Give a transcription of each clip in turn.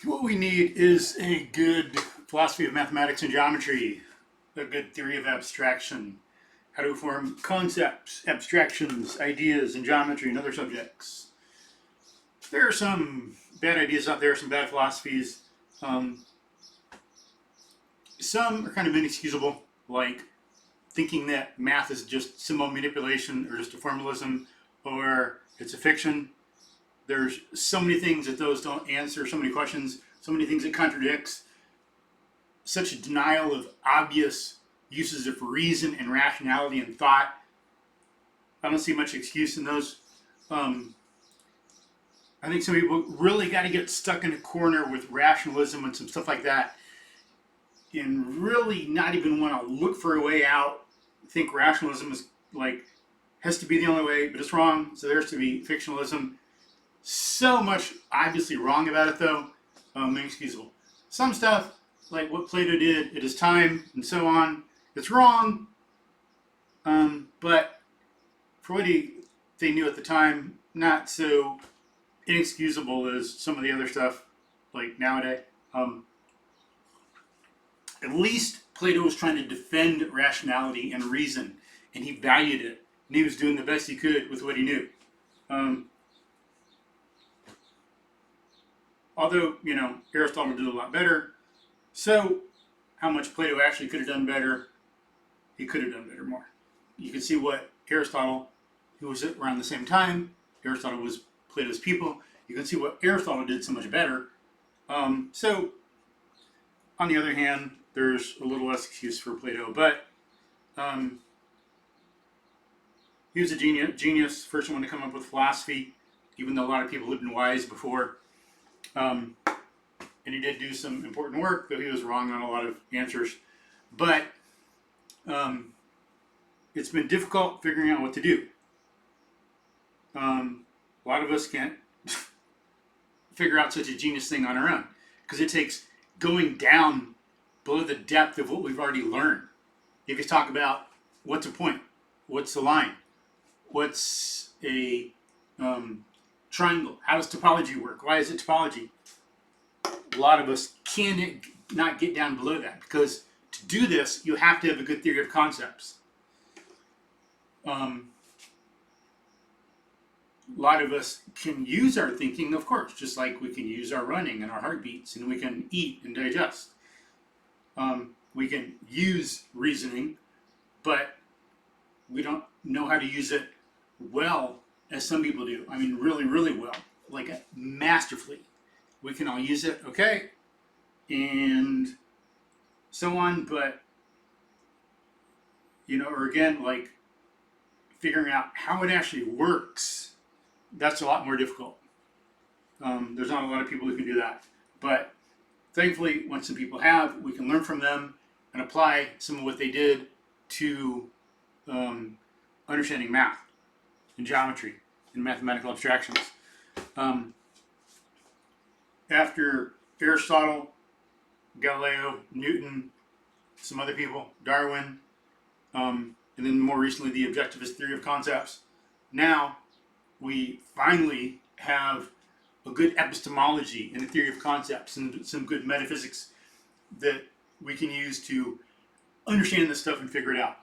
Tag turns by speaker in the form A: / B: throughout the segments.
A: What we need is a good philosophy of mathematics and geometry, a good theory of abstraction, how to form concepts, abstractions, ideas in geometry and other subjects. There are some bad ideas out there, some bad philosophies. Um, some are kind of inexcusable, like thinking that math is just symbol manipulation or just a formalism or it's a fiction. There's so many things that those don't answer, so many questions, so many things it contradicts, such a denial of obvious uses of reason and rationality and thought. I don't see much excuse in those. Um, I think some people really got to get stuck in a corner with rationalism and some stuff like that and really not even want to look for a way out. Think rationalism is like has to be the only way, but it's wrong. So there's to be fictionalism. So much obviously wrong about it though, inexcusable. Some stuff, like what Plato did at his time and so on, it's wrong, but for what they knew at the time, not so inexcusable as some of the other stuff, like nowadays. Um, at least Plato was trying to defend rationality and reason, and he valued it, and he was doing the best he could with what he knew. Um, although, Aristotle did a lot better. So, how much Plato actually could have done better? He could have done better more. You can see what Aristotle, who was around the same time, Aristotle was Plato's pupil. You can see what Aristotle did so much better. So, on the other hand, there's a little less excuse for Plato, but um, he was a genius, first one to come up with philosophy, even though a lot of people had been wise before. Um, and he did do some important work, though he was wrong on a lot of answers. But it's been difficult figuring out what to do. A lot of us can't figure out such a genius thing on our own because it takes going down below the depth of what we've already learned. You could talk about what's a point, what's a line, what's a triangle, how does topology work, why is it topology? A lot of us cannot get down below that because to do this, you have to have a good theory of concepts. A lot of us can use our thinking, of course, just like we can use our running and our heartbeats, and we can eat and digest. We can use reasoning, but we don't know how to use it well as some people do. I mean, really, really well, like masterfully. We can all use it, okay, and so on, but, or again, like figuring out how it actually works, that's a lot more difficult. There's not a lot of people who can do that. But thankfully, once some people have, we can learn from them and apply some of what they did to understanding math and geometry and mathematical abstractions. After Aristotle, Galileo, Newton, some other people, Darwin, and then more recently the objectivist theory of concepts, now we finally have a good epistemology and a theory of concepts and some good metaphysics that we can use to understand this stuff and figure it out.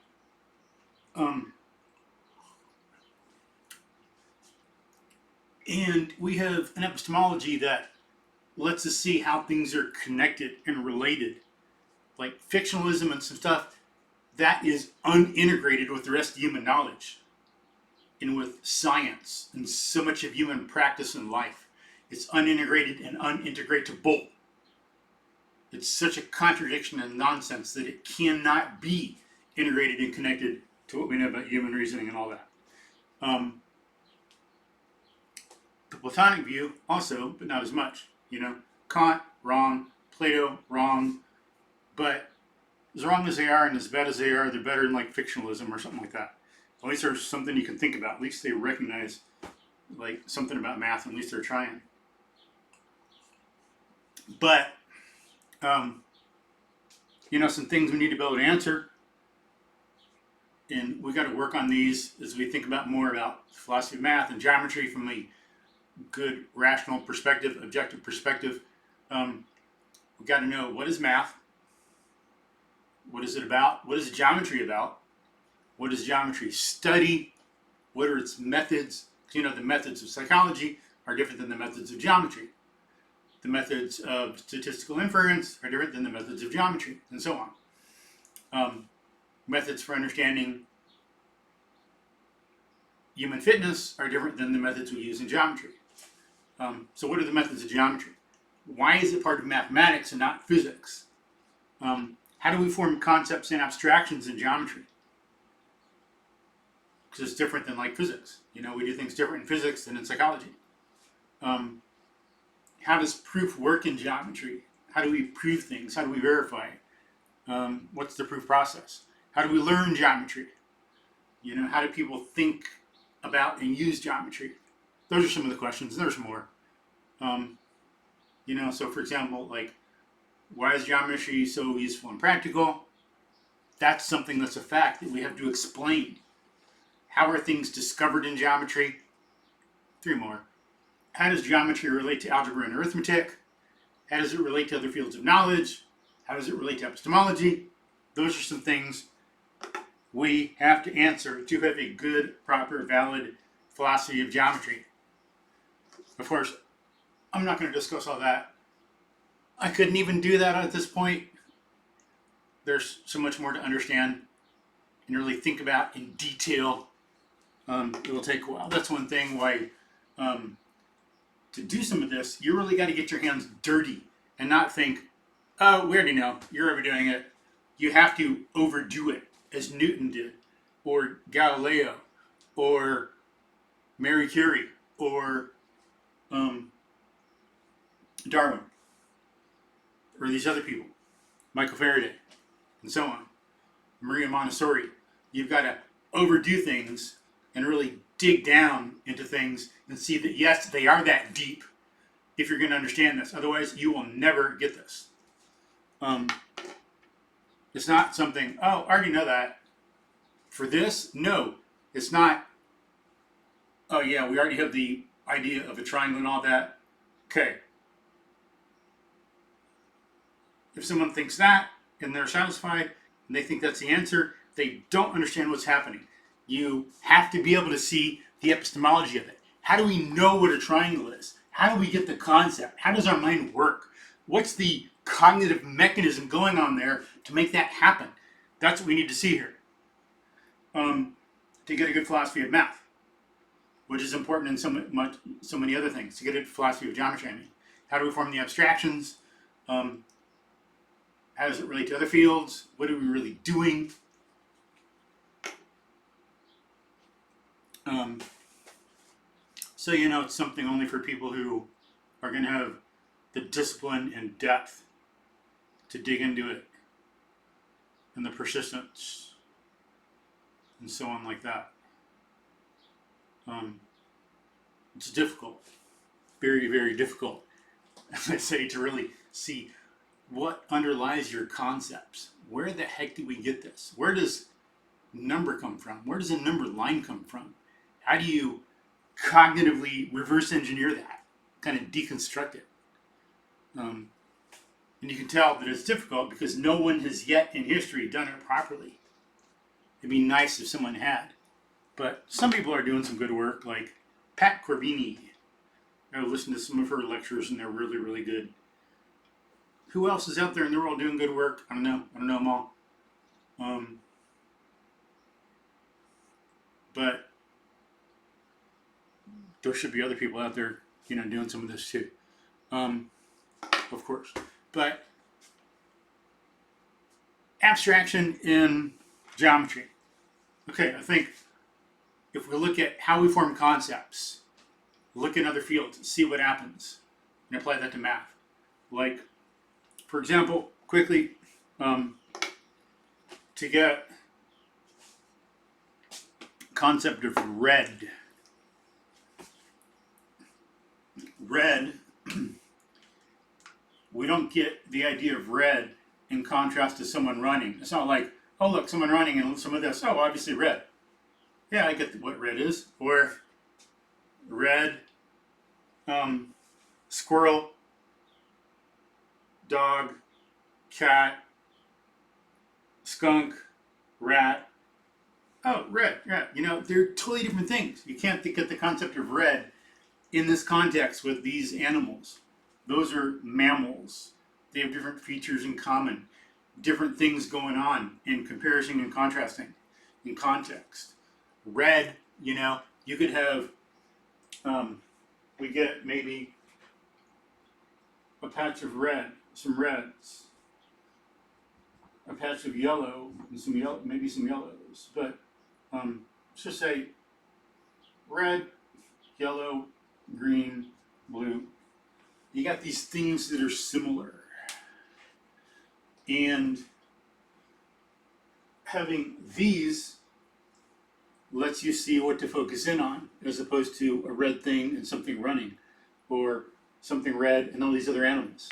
A: And we have an epistemology that lets us see how things are connected and related. Like fictionalism and some stuff, that is unintegrated with the rest of human knowledge and with science and so much of human practice and life. It's unintegrated and unintegratable. It's such a contradiction and nonsense that it cannot be integrated and connected to what we know about human reasoning and all that. The Platonic view also, but not as much. Kant, wrong. Plato, wrong. But as wrong as they are and as bad as they are, they're better than like fictionalism or something like that. At least there's something you can think about. At least they recognize like something about math. At least they're trying. But some things we need to be able to answer, and we got to work on these as we think about more about philosophy of math and geometry from a good rational perspective, objective perspective. We've got to know, what is math? What is it about? What is geometry about? What does geometry study? What are its methods? You know, the methods of psychology are different than the methods of geometry. The methods of statistical inference are different than the methods of geometry, and so on. Methods for understanding human fitness are different than the methods we use in geometry. So what are the methods of geometry? Why is it part of mathematics and not physics? How do we form concepts and abstractions in geometry? Because it's different than like physics. You know, we do things different in physics than in psychology. How does proof work in geometry? How do we prove things? How do we verify? What's the proof process? How do we learn geometry? You know, how do people think about and use geometry? Those are some of the questions. There's more. You know, so for example, like, why is geometry so useful and practical? That's something that's a fact that we have to explain. How are things discovered in geometry? 3 more. How does geometry relate to algebra and arithmetic? How does it relate to other fields of knowledge? How does it relate to epistemology? Those are some things we have to answer to have a good, proper, valid philosophy of geometry. Of course, I'm not going to discuss all that. I couldn't even do that at this point. There's so much more to understand and really think about in detail. It will take a while. That's one thing why to do some of this, you really got to get your hands dirty and not think, oh, we already know, you're overdoing it. You have to overdo it, as Newton did, or Galileo, or Marie Curie, or Darwin, or these other people, Michael Faraday, and so on, Maria Montessori. You've got to overdo things and really dig down into things and see that, yes, they are that deep if you're going to understand this. Otherwise, you will never get this. It's not something, oh, I already know that. For this, no. It's not, oh yeah, we already have the idea of a triangle and all that. Okay. If someone thinks that and they're satisfied and they think that's the answer, they don't understand what's happening. You have to be able to see the epistemology of it. How do we know what a triangle is? How do we get the concept? How does our mind work? What's the cognitive mechanism going on there to make that happen? That's what we need to see here. To get a good philosophy of math, which is important in so many other things. To get a philosophy of geometry, I mean. How do we form the abstractions? How does it relate to other fields? What are we really doing? So, you know, it's something only for people who are going to have the discipline and depth to dig into it, and the persistence, and so on like that. It's difficult, very, very difficult, as I say, to really see what underlies your concepts. Where the heck do we get this? Where does number come from? Where does a number line come from? How do you cognitively reverse engineer that? Kind of deconstruct it. And you can tell that it's difficult because no one has yet in history done it properly. It'd be nice if someone had. But some people are doing some good work, like Pat Corbini. I listened to some of her lectures and they're really, really good. Who else is out there in the world doing good work? I don't know them all. But there should be other people out there, you know, doing some of this too. Of course. But abstraction in geometry. Okay, I think if we look at how we form concepts, look at other fields, see what happens, and apply that to math. Like, for example, quickly, to get concept of red. Red, we don't get the idea of red in contrast to someone running. It's not like, oh look, someone running and some of this, oh obviously red. Yeah, I get what red is. Or red, squirrel, dog, cat, skunk, rat. Oh, red, yeah. You know, they're totally different things. You can't get the concept of red in this context with these animals. Those are mammals. They have different features in common, different things going on in comparison and contrasting in context. Red, you know, you could have, we get maybe a patch of red, some reds, a patch of yellow, and some yellow, maybe some yellows. But let's just say red, yellow, green, blue. You got these things that are similar. And having these lets you see what to focus in on, as opposed to a red thing and something running, or something red and all these other animals.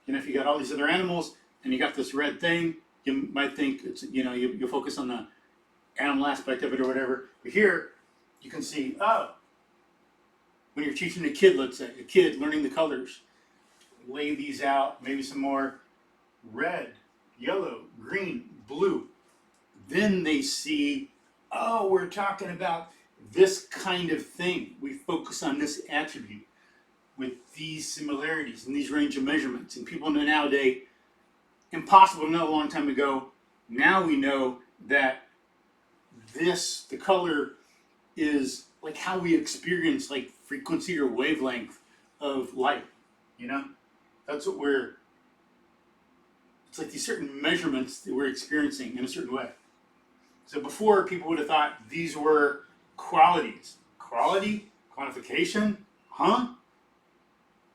A: And if you got all these other animals and you got this red thing, you might think it's, you know, you focus on the animal aspect of it or whatever. But here, you can see, oh, when you're teaching a kid, let's say, a kid learning the colors, lay these out, maybe some more red, yellow, green, blue. Then they see, oh, we're talking about this kind of thing. We focus on this attribute with these similarities and these range of measurements. And people know nowadays, impossible to know a long time ago. Now we know that this, the color, is like how we experience like frequency or wavelength of light. You know, that's what it's like these certain measurements that we're experiencing in a certain way. So before, people would have thought these were qualities. Quality? Quantification? Huh?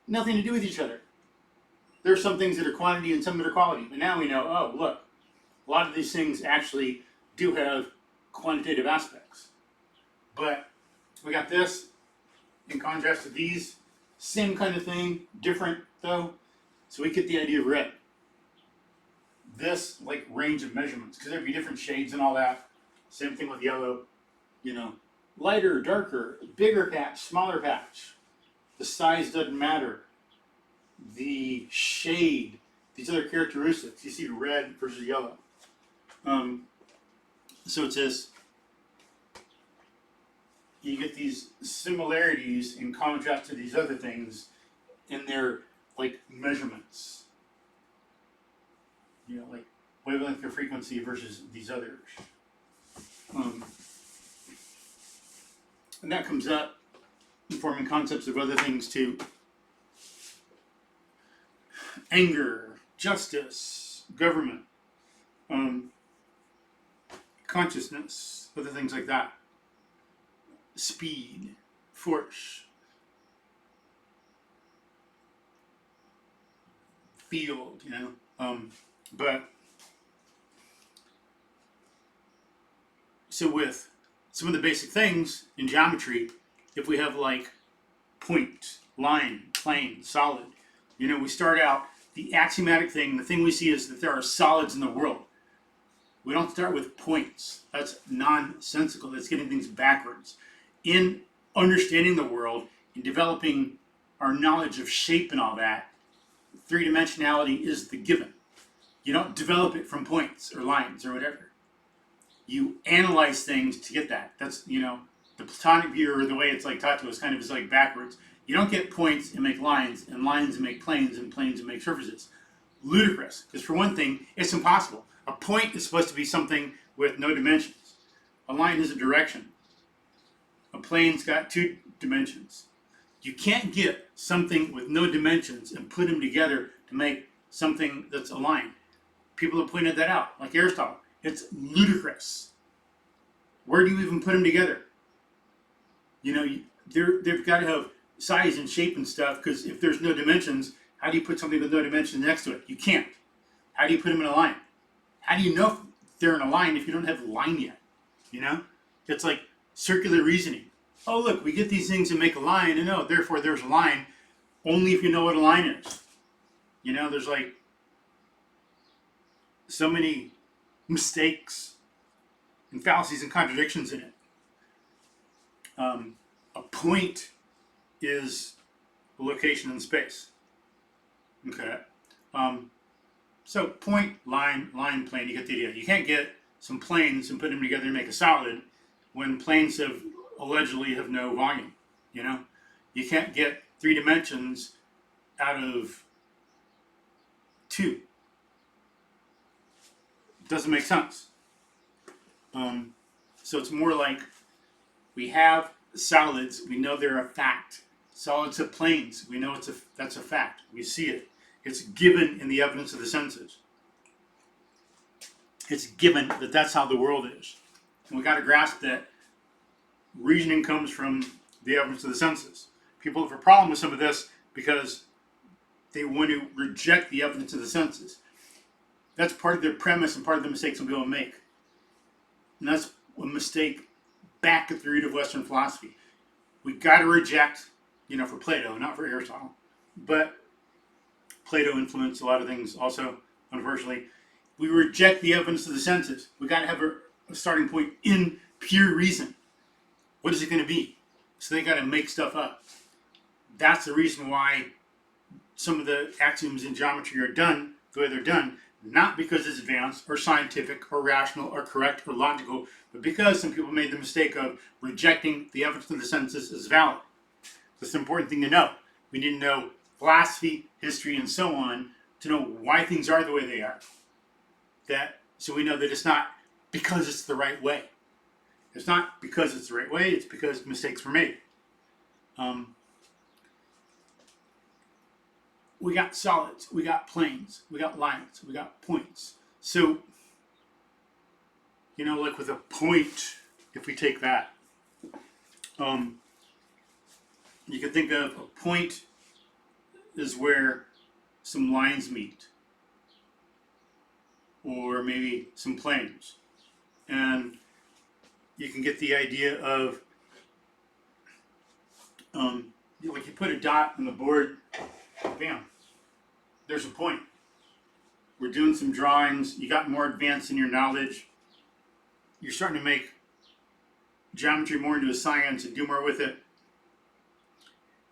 A: Nothing to do with each other. There are some things that are quantity and some that are quality. But now we know, oh, look, a lot of these things actually do have quantitative aspects. But we got this in contrast to these. Same kind of thing, different though. So we get the idea of red. This, like, range of measurements, because there'd be different shades and all that. Same thing with yellow, you know, lighter, darker, bigger patch, smaller patch. The size doesn't matter. The shade, these other characteristics. You see red versus yellow. So it says, you get these similarities in contrast to these other things in their, like, measurements. You know, like wavelength or frequency versus these others. And that comes up in forming concepts of other things too. Anger, justice, government, consciousness, other things like that. Speed, force, field, you know. But so with some of the basic things in geometry, if we have like point, line, plane, solid, you know, we start out the axiomatic thing. The thing we see is that there are solids in the world. We don't start with points. That's nonsensical. That's getting things backwards. In understanding the world, in developing our knowledge of shape and all that, three-dimensionality is the given. You don't develop it from points or lines or whatever. You analyze things to get that. That's, you know, the Platonic view, or the way it's like taught to us, kind of is like backwards. You don't get points and make lines and make planes and planes and make surfaces. Ludicrous. Because for one thing, it's impossible. A point is supposed to be something with no dimensions. A line is a direction. A plane's got 2 dimensions. You can't get something with no dimensions and put them together to make something that's a line. People have pointed that out, like Aristotle. It's ludicrous. Where do you even put them together? You know, they've got to have size and shape and stuff, because if there's no dimensions, how do you put something with no dimensions next to it? You can't. How do you put them in a line? How do you know if they're in a line if you don't have the line yet? You know? It's like circular reasoning. Oh, look, we get these things and make a line, and oh, therefore there's a line, only if you know what a line is. You know, there's like so many mistakes and fallacies and contradictions in it. A point is a location in space. Okay. So point, line, line, plane, you get the idea. You can't get some planes and put them together and make a solid when planes allegedly have no volume, you know? You can't get 3 dimensions out of 2. It doesn't make sense. So it's more like we have solids, we know they're a fact. Solids have planes, we know that's a fact. We see it. It's given in the evidence of the senses. It's given that that's how the world is. And we got to grasp that reasoning comes from the evidence of the senses. People have a problem with some of this because they want to reject the evidence of the senses. That's part of their premise and part of the mistake some people make. And that's a mistake back at the root of Western philosophy. We got to reject, for Plato, not for Aristotle, but Plato influenced a lot of things also, unfortunately. We reject the evidence of the senses. We got to have a starting point in pure reason. What is it going to be? So they got to make stuff up. That's the reason why some of the axioms in geometry are done the way they're done, not because it's advanced or scientific or rational or correct or logical, but because some people made the mistake of rejecting the evidence of the senses as valid. That's an important thing to know. We need to know philosophy, history, and so on to know why things are the way they are. So we know that it's not because it's the right way. It's not because it's the right way, it's because mistakes were made. We got solids, we got planes, we got lines, we got points. So, like with a point, if we take that, you can think of a point is where some lines meet, or maybe some planes. And you can get the idea of, like you put a dot on the board, bam, there's a point. We're doing some drawings, you got more advanced in your knowledge, you're starting to make geometry more into a science and do more with it.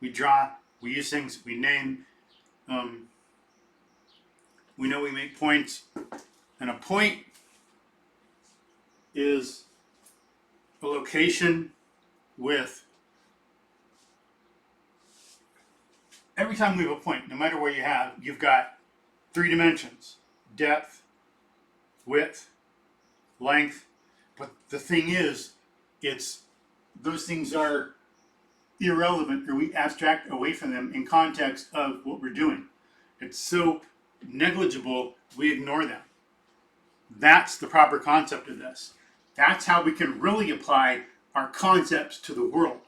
A: We draw, we use things, we name, we know we make points, and a point is a location with, every time we have a point, no matter where you've got 3 dimensions: depth, width, length. But the thing is, those things are irrelevant, or we abstract away from them in context of what we're doing. It's so negligible, we ignore them. That's the proper concept of this. That's how we can really apply our concepts to the world.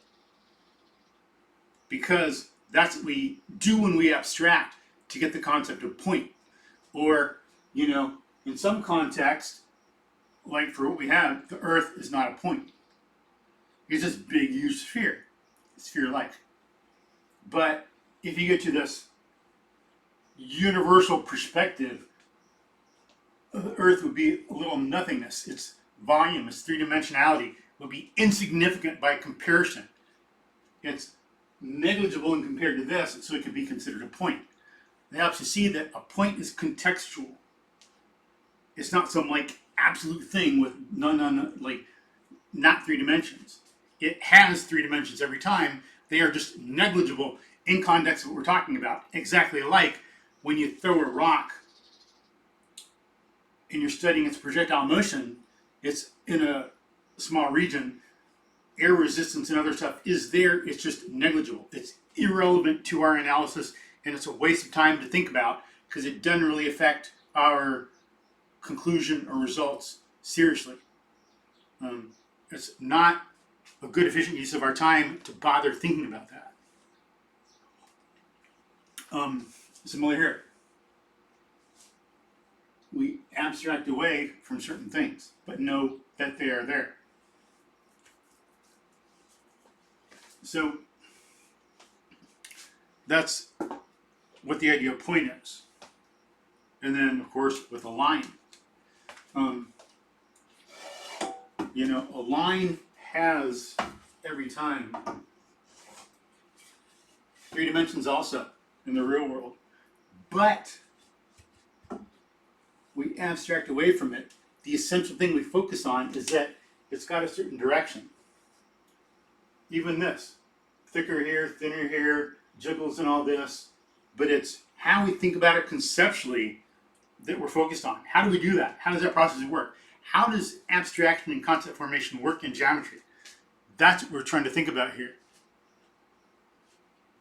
A: Because that's what we do when we abstract to get the concept of point. Or, in some context, like for what we have, the Earth is not a point. It's this big, huge sphere. Sphere-like. But if you get to this universal perspective, the Earth would be a little nothingness. Its volume, its 3-dimensionality would be insignificant by comparison. It's negligible in compared to this, so it could be considered a point. It helps you see that a point is contextual. It's not some absolute thing with not 3 dimensions. It has 3 dimensions every time. They are just negligible in context of what we're talking about. Exactly like when you throw a rock and you're studying its projectile motion, it's in a small region. Air resistance and other stuff is there. It's just negligible. It's irrelevant to our analysis, and it's a waste of time to think about because it doesn't really affect our conclusion or results seriously. It's not a good, efficient use of our time to bother thinking about that. Similar here. We abstract away from certain things, but know that they are there. So that's what the idea of point is. And then, of course, with a line. A line has, every time, 3 dimensions also in the real world. But we abstract away from it, the essential thing we focus on is that it's got a certain direction. Even this, thicker here, thinner here, jiggles and all this, but it's how we think about it conceptually that we're focused on. How do we do that? How does that process work? How does abstraction and concept formation work in geometry? That's what we're trying to think about here.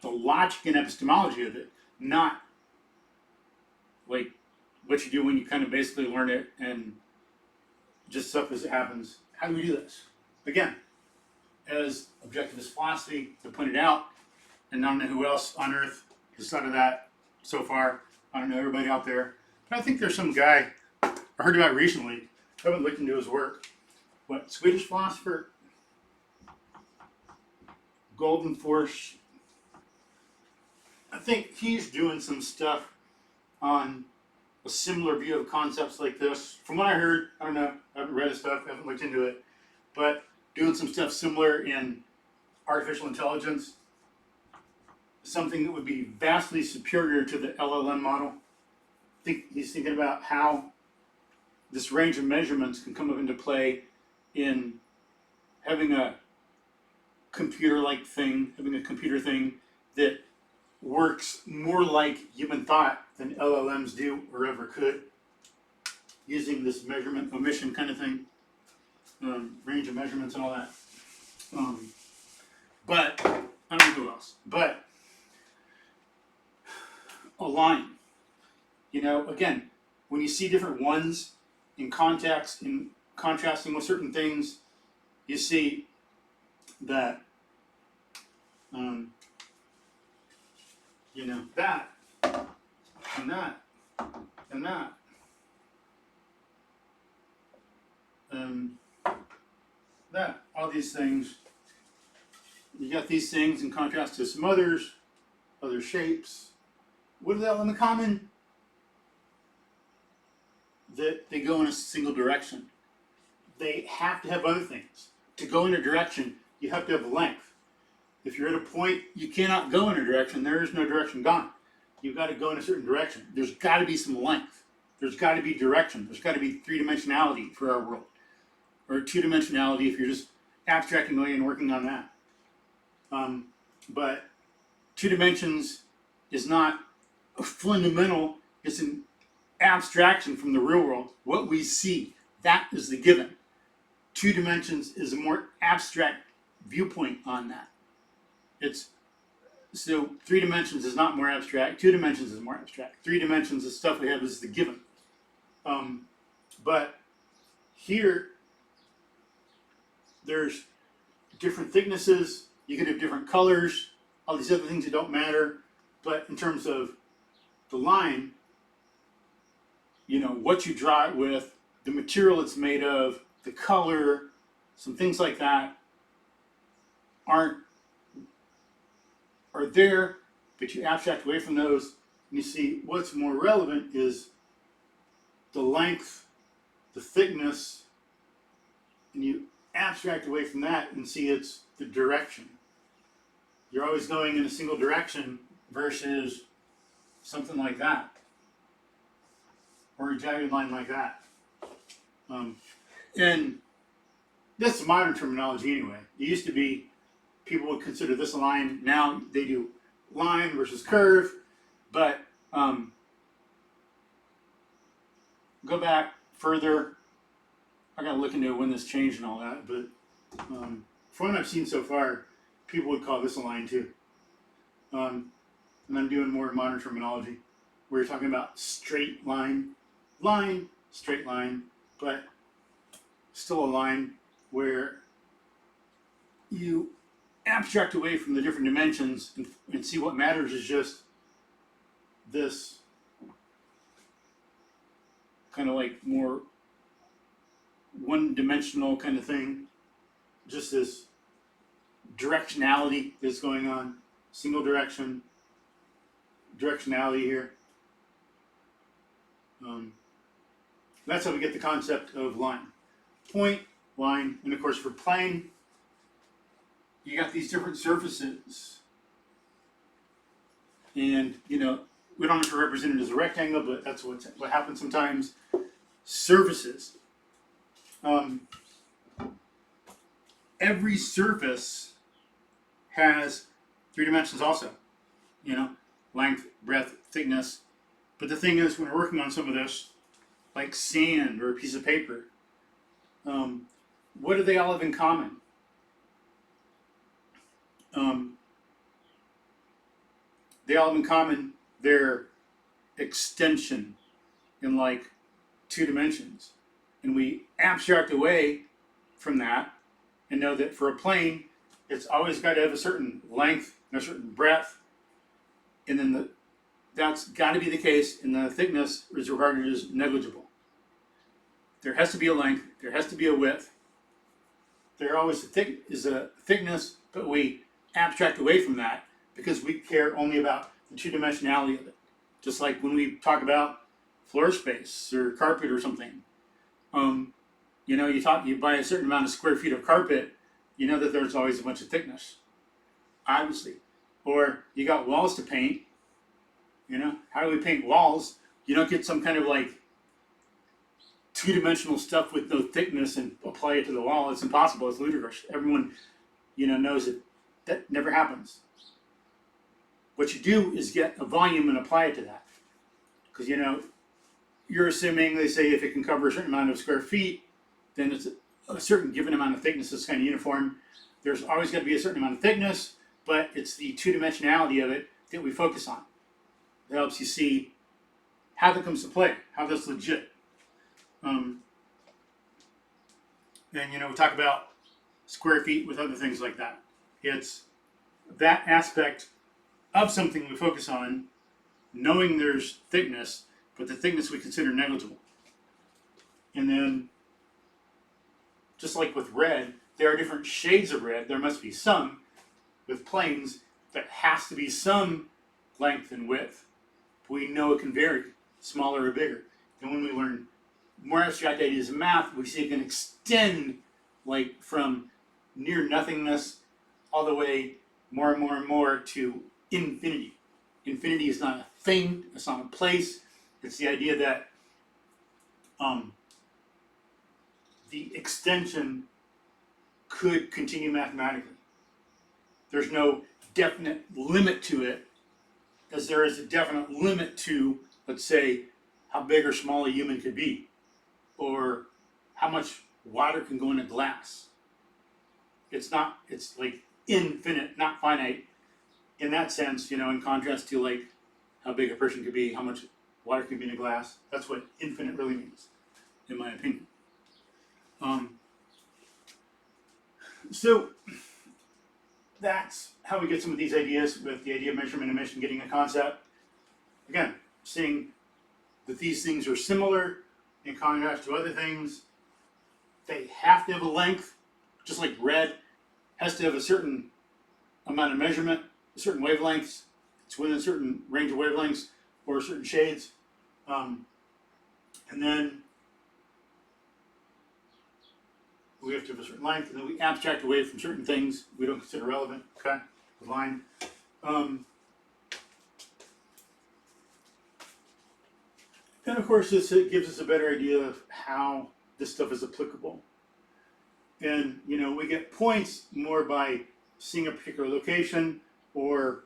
A: The logic and epistemology of it, not like what you do when you kind of basically learn it and just stuff as it happens. How do we do this? Again, as objectivist philosophy to point it out, and I don't know who else on earth has thought of that so far. I don't know everybody out there, but I think there's some guy I heard about recently. I haven't looked into his work. What, Swedish philosopher? Golden Force. I think he's doing some stuff on a similar view of concepts like this. From what I heard, I don't know, I haven't read his stuff, I haven't looked into it, but doing some stuff similar in artificial intelligence, something that would be vastly superior to the LLM model. I think he's thinking about how this range of measurements can come up into play in having a computer-like thing, having a computer thing that works more like human thought than LLMs do or ever could, using this measurement omission kind of thing, range of measurements and all that. But I don't know who else. But a line, you know, again, when you see different ones in context, in contrasting with certain things, you see that, you know, that, and that, and that. That, all these things. You got these things in contrast to some others, other shapes. What do they all have in common? That they go in a single direction. They have to have other things. To go in a direction, you have to have length. If you're at a point you cannot go in a direction, there is no direction gone. You've got to go in a certain direction. There's got to be some length. There's got to be direction. There's got to be three-dimensionality for our world. Or two-dimensionality if you're just abstracting away and working on that. But two dimensions is not fundamental. It's an abstraction from the real world. What we see, that is the given. Two dimensions is a more abstract viewpoint on that. So 3 dimensions is not more abstract. 2 dimensions is more abstract. 3 dimensions is stuff we have as the given. But here, there's different thicknesses. You can have different colors. All these other things that don't matter. But in terms of the line, you know, what you draw it with, the material it's made of, the color, some things like that are there, but you abstract away from those, and you see what's more relevant is the length, the thickness, and you abstract away from that and see it's the direction. You're always going in a single direction versus something like that, or a jagged line like that. And that's modern terminology anyway. It used to be people would consider this a line. Now they do line versus curve. But go back further. I gotta look into when this changed and all that. But from what I've seen so far, people would call this a line too. And I'm doing more modern terminology where you're talking about straight line, straight line, but still a line where you abstract away from the different dimensions and see what matters is just this kind of like more one-dimensional kind of thing, just this directionality that's going on, single direction, directionality here. That's how we get the concept of line. Point, line, and of course for plane, you got these different surfaces. And, you know, we don't have to represent it as a rectangle, but that's what happens sometimes. surfaces. Every surface has 3 dimensions also, you know, length, breadth, thickness. But the thing is, when we're working on some of this, like sand or a piece of paper, what do they all have in common? They all have in common their extension in like 2 dimensions. And we abstract away from that and know that for a plane, it's always got to have a certain length and a certain breadth. And then that's got to be the case, and the thickness is regarded as negligible. There has to be a length, there has to be a width. There always is a thickness, but we abstract away from that because we care only about the 2-dimensionality of it. Just like when we talk about floor space or carpet or something. You know, you buy a certain amount of square feet of carpet, you know that there's always a bunch of thickness, obviously. Or you got walls to paint. You know, how do we paint walls? You don't get some kind of like 2-dimensional stuff with no thickness and apply it to the wall. It's impossible. It's ludicrous. Everyone, you know, knows that never happens. What you do is get a volume and apply it to that. Because, you know, you're assuming, they say, if it can cover a certain amount of square feet, then it's a certain given amount of thickness that's kind of uniform. There's always got to be a certain amount of thickness, but it's the 2-dimensionality of it that we focus on. That helps you see how that comes to play, how that's legit. And, you know, we talk about square feet with other things like that. It's that aspect of something we focus on, knowing there's thickness, but the thickness we consider negligible. And then, just like with red, there are different shades of red. There must be some. With planes, there has to be some length and width. We know it can vary, smaller or bigger. And when we learn more abstract ideas in math, we see it can extend like from near nothingness all the way more and more and more to infinity. Infinity is not a thing, it's not a place. It's the idea that the extension could continue mathematically. There's no definite limit to it, as there is a definite limit to, let's say, how big or small a human could be, or how much water can go in a glass. It's like infinite, not finite. In that sense, you know, in contrast to like how big a person could be, how much water can be in a glass. That's what infinite really means, in my opinion. So that's how we get some of these ideas with the idea of measurement and mission, getting a concept. Again, seeing that these things are similar in contrast to other things. They have to have a length, just like red has to have a certain amount of measurement, certain wavelengths. It's within a certain range of wavelengths or certain shades. And then we have to have a certain length, and then we abstract away from certain things we don't consider relevant. Okay, the line. And of course, this gives us a better idea of how this stuff is applicable. And, you know, we get points more by seeing a particular location or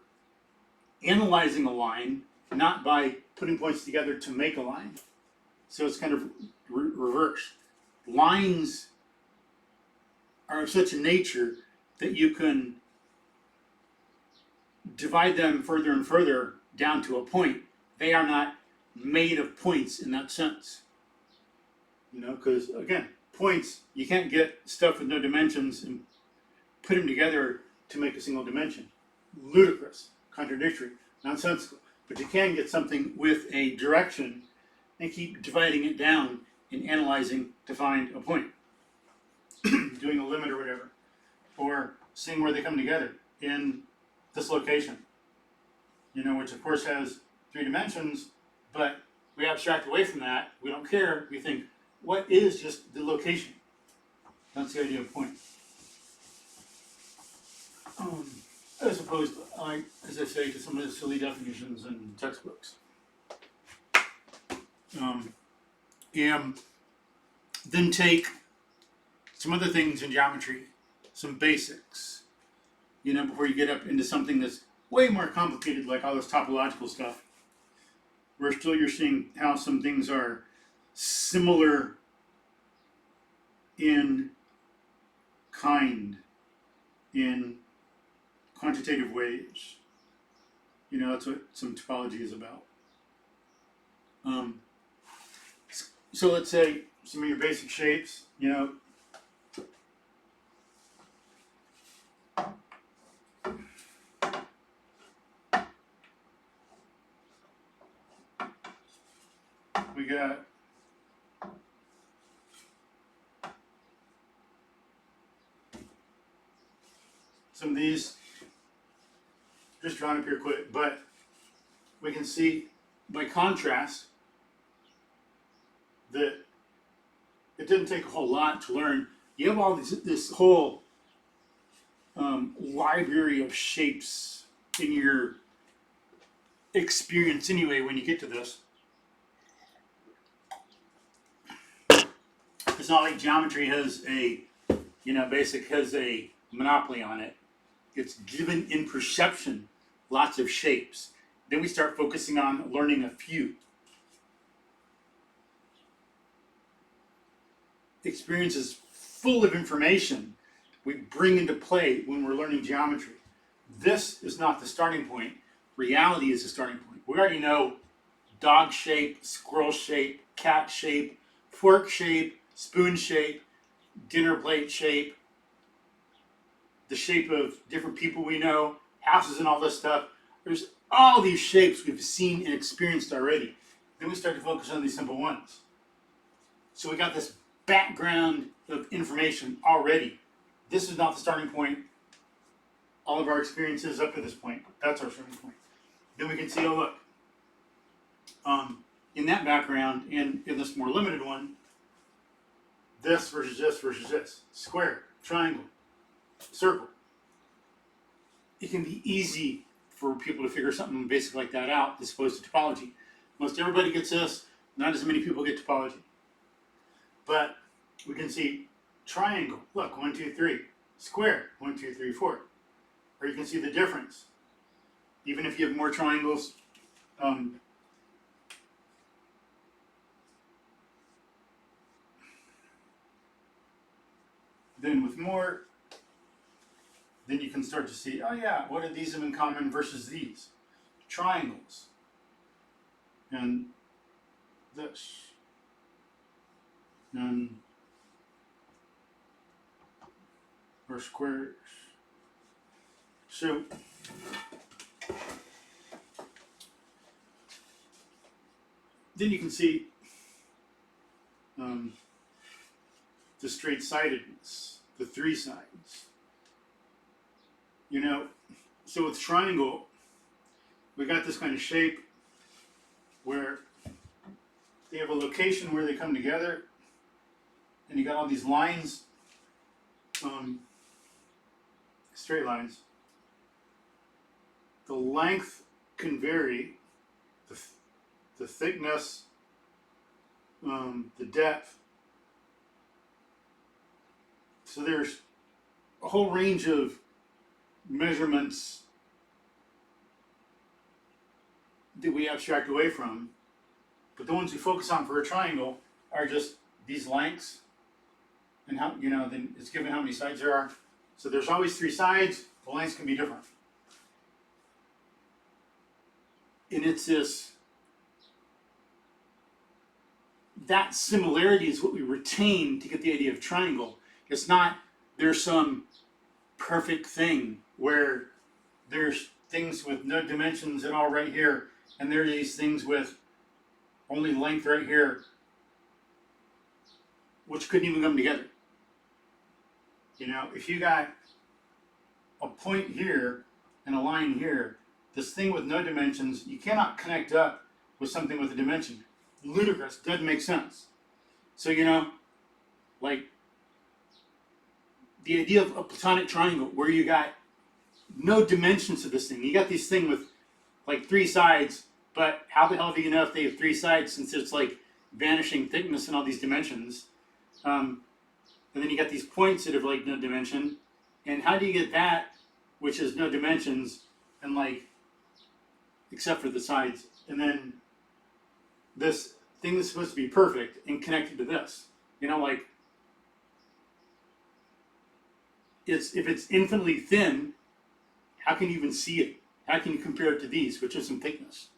A: analyzing a line, not by putting points together to make a line. So it's kind of reversed. Lines are of such a nature that you can divide them further and further down to a point. They are not made of points in that sense. You know, because again, points, you can't get stuff with no dimensions and put them together to make a single dimension. Ludicrous, contradictory, nonsensical. But you can get something with a direction and keep dividing it down and analyzing to find a point. Doing a limit or whatever. Or seeing where they come together in this location. You know, which of course has 3 dimensions, but we abstract away from that. We don't care. We think, what is just the location? That's the idea of point. As opposed to, like, as I say, to some of the silly definitions in textbooks. And then take some other things in geometry, some basics, before you get up into something that's way more complicated, like all this topological stuff, where still you're seeing how some things are similar in kind, in quantitative ways. That's what some topology is about. So let's say some of your basic shapes, we got some of these just drawn up here quick, but we can see by contrast that it didn't take a whole lot to learn. You have all this whole library of shapes in your experience anyway when you get to this. It's not like geometry has a, basic has a monopoly on it. It's given in perception lots of shapes. Then we start focusing on learning a few. Experience is full of information we bring into play when we're learning geometry. This is not the starting point. Reality is the starting point. We already know dog shape, squirrel shape, cat shape, fork shape, spoon shape, dinner plate shape, the shape of different people we know, houses and all this stuff. There's all these shapes we've seen and experienced already. Then we start to focus on these simple ones. So we got this background of information already. This is not the starting point. All of our experiences up to this point, that's our starting point. Then we can see, oh look, in that background and in this more limited one, this versus this, square, triangle, circle. It can be easy for people to figure something basic like that out as opposed to topology. Most everybody gets this, not as many people get topology. But we can see triangle, look, 1, 2, 3, square, 1, 2, 3, 4. Or you can see the difference. Even if you have more triangles, then with more, then you can start to see, oh yeah, what do these have in common versus these? Triangles. And this. And or squares. So then you can see the straight-sidedness, the three sides. So with triangle, we got this kind of shape where they have a location where they come together, and you got all these lines, straight lines. The length can vary, the thickness, the depth. So there's a whole range of measurements that we abstract away from, but the ones we focus on for a triangle are just these lengths and how, then it's given how many sides there are. So there's always three sides, the lengths can be different. And it's that similarity is what we retain to get the idea of triangle. It's not there's some perfect thing where there's things with no dimensions at all right here, and there are these things with only length right here, which couldn't even come together. If you got a point here and a line here, this thing with no dimensions, you cannot connect up with something with a dimension. Ludicrous, doesn't make sense. So, like the idea of a platonic triangle where you got no dimensions to this thing. You got this thing with like three sides, but how the hell do you know if they have three sides since it's like vanishing thickness and all these dimensions? And then you got these points that have like no dimension. And how do you get that, which has no dimensions, and like, except for the sides, and then this thing that's supposed to be perfect and connected to this? You know, like, if it's infinitely thin, how can you even see it? How can you compare it to these, which is some thickness?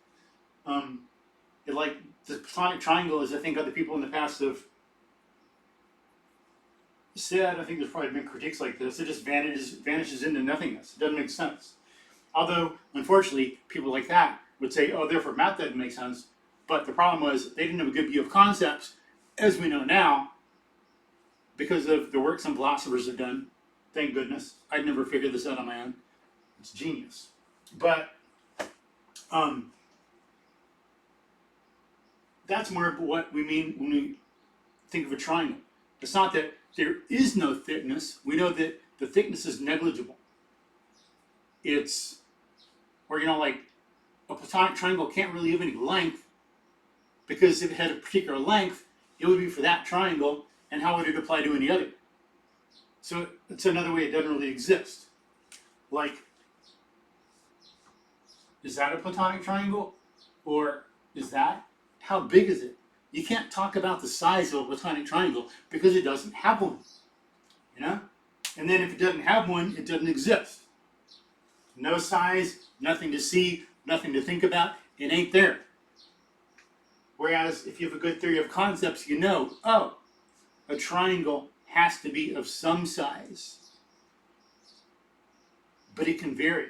A: Like the platonic triangle, as I think other people in the past have said, I think there's probably been critiques like this, it just vanishes into nothingness. It doesn't make sense. Although, unfortunately, people like that would say, oh, therefore math doesn't make sense. But the problem was they didn't have a good view of concepts, as we know now, because of the work some philosophers have done. Thank goodness. I'd never figured this out on my own. It's genius. But that's more of what we mean when we think of a triangle. It's not that there is no thickness. We know that the thickness is negligible. It's, or like a platonic triangle can't really have any length, because if it had a particular length, it would be for that triangle, and how would it apply to any other? So it's another way it doesn't really exist. Like, is that a platonic triangle? Or is that? How big is it? You can't talk about the size of a platonic triangle because it doesn't have one. You know? And then if it doesn't have one, it doesn't exist. No size, nothing to see, nothing to think about, it ain't there. Whereas if you have a good theory of concepts, you know, oh, a triangle has to be of some size. But it can vary.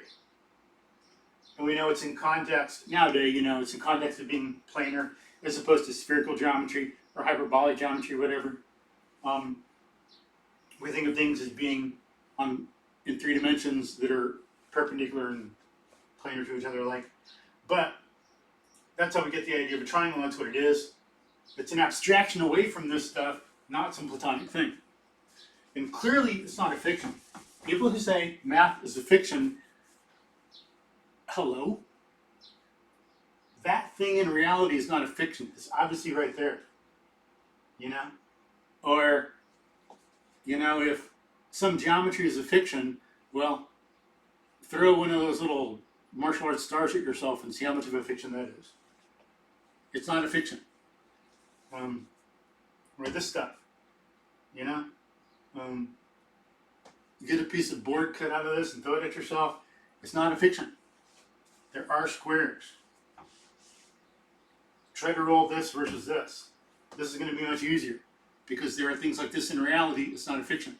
A: And we know it's in context, nowadays, it's in context of being planar as opposed to spherical geometry or hyperbolic geometry, whatever. We think of things as being in 3 dimensions that are perpendicular and planar to each other alike. But that's how we get the idea of a triangle. That's what it is. It's an abstraction away from this stuff, not some platonic thing. And clearly, it's not a fiction. People who say math is a fiction, hello? That thing in reality is not a fiction. It's obviously right there. Or, if some geometry is a fiction, well, throw one of those little martial arts stars at yourself and see how much of a fiction that is. It's not a fiction. Or this stuff, you get a piece of board cut out of this and throw it at yourself. It's not a fiction. There are squares. Try to roll this versus this. This is going to be much easier because there are things like this in reality. It's not a fiction.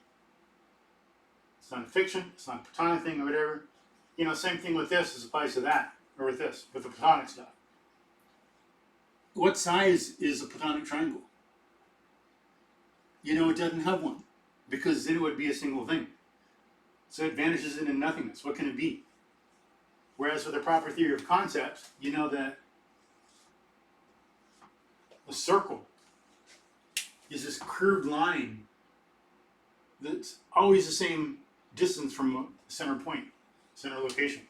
A: It's not a fiction. It's not a platonic thing or whatever. Same thing with this as applies to that, or with this, with the platonic stuff. What size is a platonic triangle? It doesn't have one, because then it would be a single thing. So it vanishes into nothingness. What can it be? Whereas with a proper theory of concepts, you know that a circle is this curved line that's always the same distance from a center point, center location.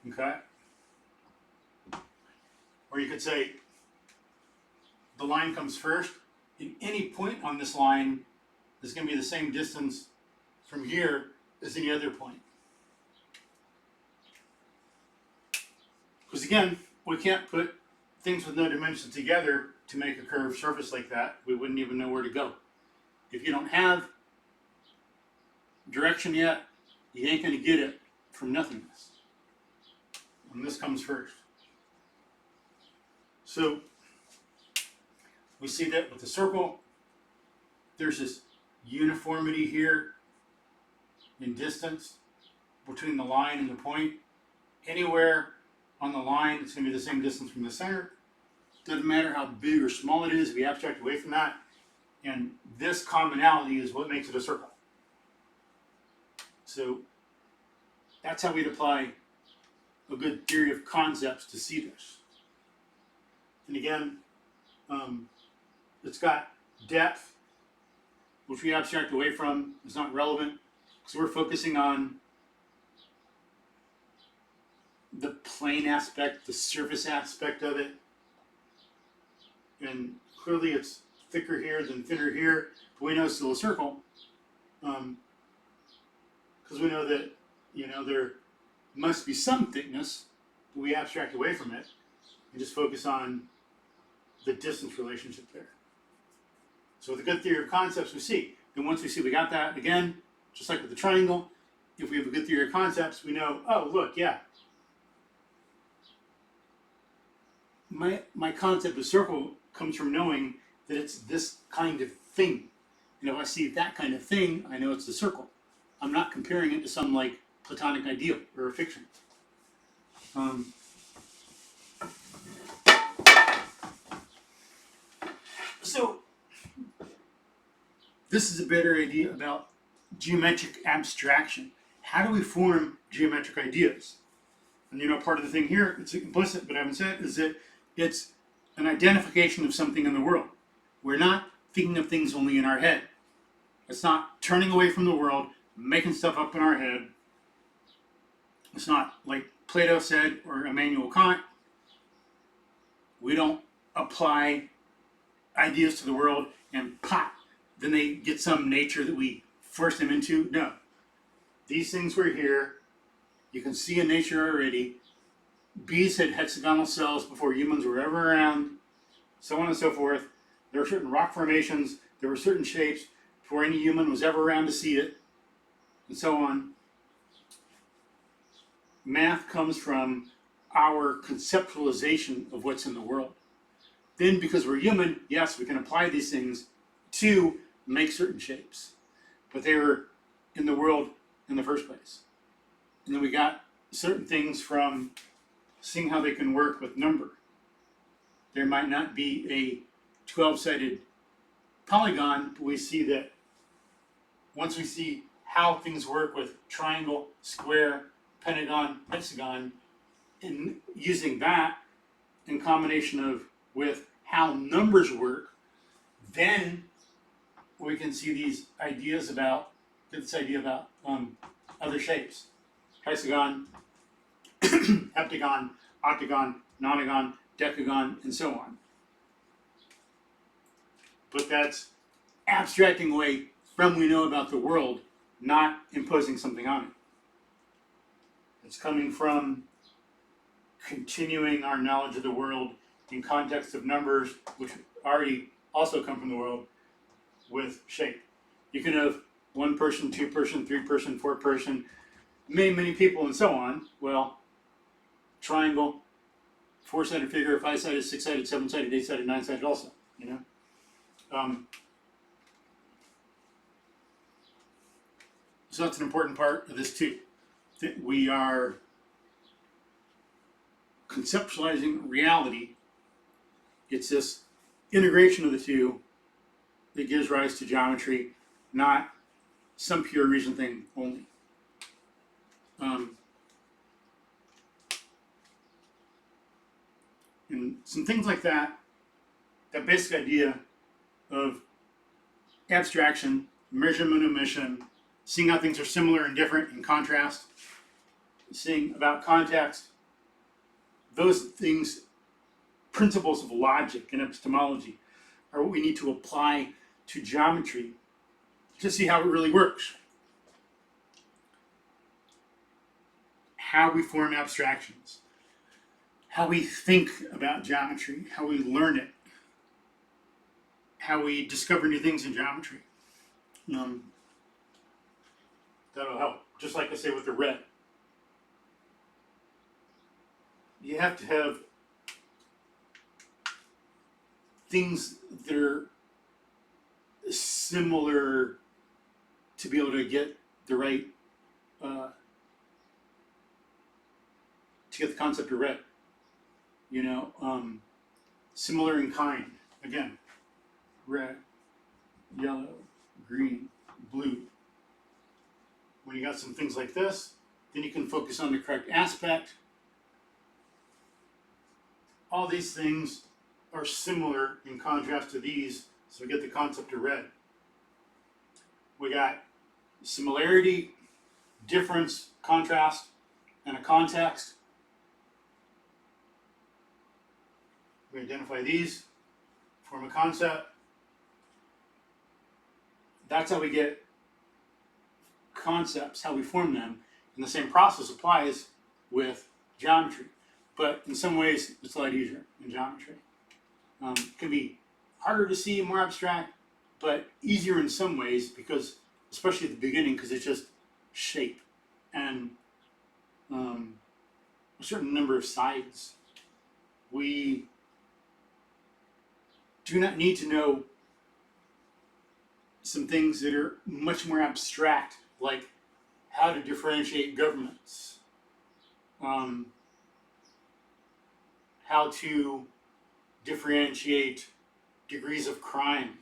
A: Okay? Or you could say the line comes first, and any point on this line is going to be the same distance from here as any other point. Because again, we can't put things with no dimensions together to make a curved surface like that. We wouldn't even know where to go. If you don't have direction yet, you ain't going to get it from nothingness. And this comes first. So we see that with the circle, there's this uniformity here in distance between the line and the point. Anywhere on the line, it's going to be the same distance from the center. Doesn't matter how big or small it is, we abstract away from that. And this commonality is what makes it a circle. So that's how we'd apply a good theory of concepts to see this. And again, it's got depth, which we abstract away from. It's not relevant, because we're focusing on the plane aspect, the surface aspect of it. And clearly it's thicker here than thinner here, but we know it's still a circle. Because we know that, there must be some thickness, but we abstract away from it and just focus on the distance relationship there. So with a good theory of concepts, we see. And once we see we got that, again, just like with the triangle, if we have a good theory of concepts, we know, oh, look, yeah. My concept of circle comes from knowing that it's this kind of thing. And if I see that kind of thing, I know it's a circle. I'm not comparing it to some like Platonic ideal or a fiction. So this is a better idea about geometric abstraction. How do we form geometric ideas? And part of the thing here, it's implicit, but I haven't said, is that it's an identification of something in the world. We're not thinking of things only in our head. It's not turning away from the world, making stuff up in our head. It's not like Plato said or Immanuel Kant. We don't apply ideas to the world and pop, then they get some nature that we force them into. No. These things were here. You can see in nature already. Bees had hexagonal cells before humans were ever around, so on and so forth. There were certain rock formations, there were certain shapes before any human was ever around to see it, and so on. Math comes from our conceptualization of what's in the world. Then, because we're human, yes, we can apply these things to make certain shapes. But they were in the world in the first place. And then we got certain things from seeing how they can work with number. There might not be a 12-sided polygon, but we see that once we see how things work with triangle, square, pentagon, hexagon, and using that in combination with how numbers work, then we can see these ideas about, other shapes. Hexagon, heptagon, octagon, nonagon, decagon, and so on. But that's abstracting away from we know about the world, not imposing something on it. It's coming from continuing our knowledge of the world in context of numbers, which already also come from the world, with shape. You can have one person, two person, three person, four person, many people, and so on. Well, triangle, four-sided figure, five-sided, six-sided, seven-sided, eight-sided, nine-sided also, So that's an important part of this too. That we are conceptualizing reality. It's this integration of the two that gives rise to geometry, not some pure reason thing only. And some things like that, that basic idea of abstraction, measurement, omission, seeing how things are similar and different in contrast, seeing about context, those things, principles of logic and epistemology, are what we need to apply to geometry to see how it really works. How we form abstractions, how we think about geometry, how we learn it, how we discover new things in geometry. That'll help. Just like I say with the red. You have to have things that are similar to be able to get the right, to get the concept of red. Similar in kind. Again, red, yellow, green, blue. When you got some things like this, then you can focus on the correct aspect. All these things are similar in contrast to these, so we get the concept of red. We got similarity, difference, contrast, and a context. We identify these, form a concept, that's how we get concepts, how we form them. And the same process applies with geometry. But in some ways, it's a lot easier in geometry. It can be harder to see, more abstract, but easier in some ways because, especially at the beginning, because it's just shape and a certain number of sides. We do not need to know some things that are much more abstract, like how to differentiate governments, how to differentiate degrees of crime.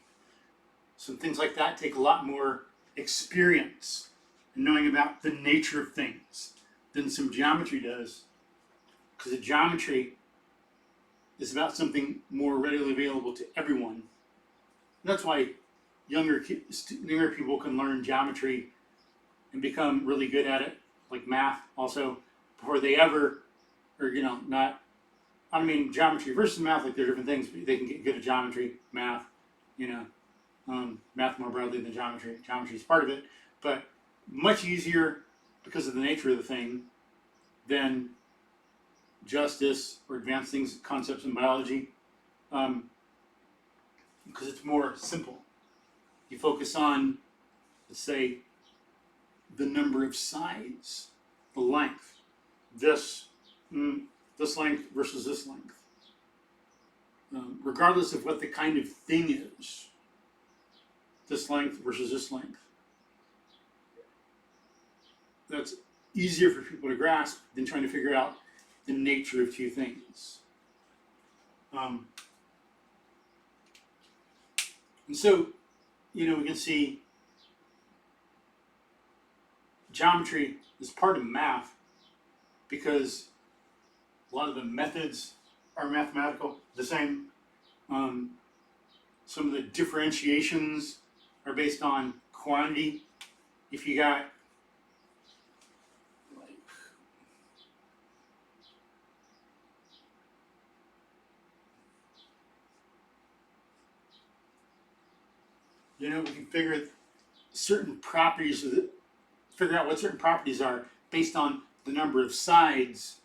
A: Some things like that take a lot more experience and knowing about the nature of things than some geometry does. Because the geometry is about something more readily available to everyone. And that's why younger people can learn geometry and become really good at it, like math also, before they ever, or not. I mean, geometry versus math, like they're different things. But they can get good at geometry, math, math more broadly than geometry. Geometry is part of it, but much easier because of the nature of the thing than justice or advanced things, concepts in biology, because it's more simple. You focus on, let's say, the number of sides, the length, this length versus this length, regardless of what the kind of thing is, this length versus this length. That's easier for people to grasp than trying to figure out the nature of two things. And so, we can see geometry is part of math because a lot of the methods are mathematical, the same. Some of the differentiations are based on quantity. If you got we can figure certain properties of it, figure out what certain properties are based on the number of sides.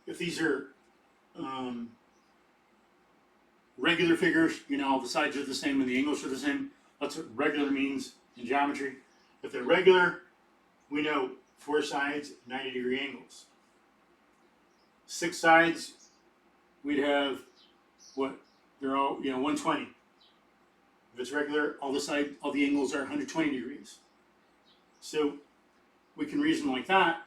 A: If these are regular figures, all the sides are the same and the angles are the same. That's what regular means in geometry. If they're regular, we know 4 sides, 90-degree angles. 6 sides, we'd have what? They're all 120. If it's regular, all the angles are 120 degrees. So we can reason like that.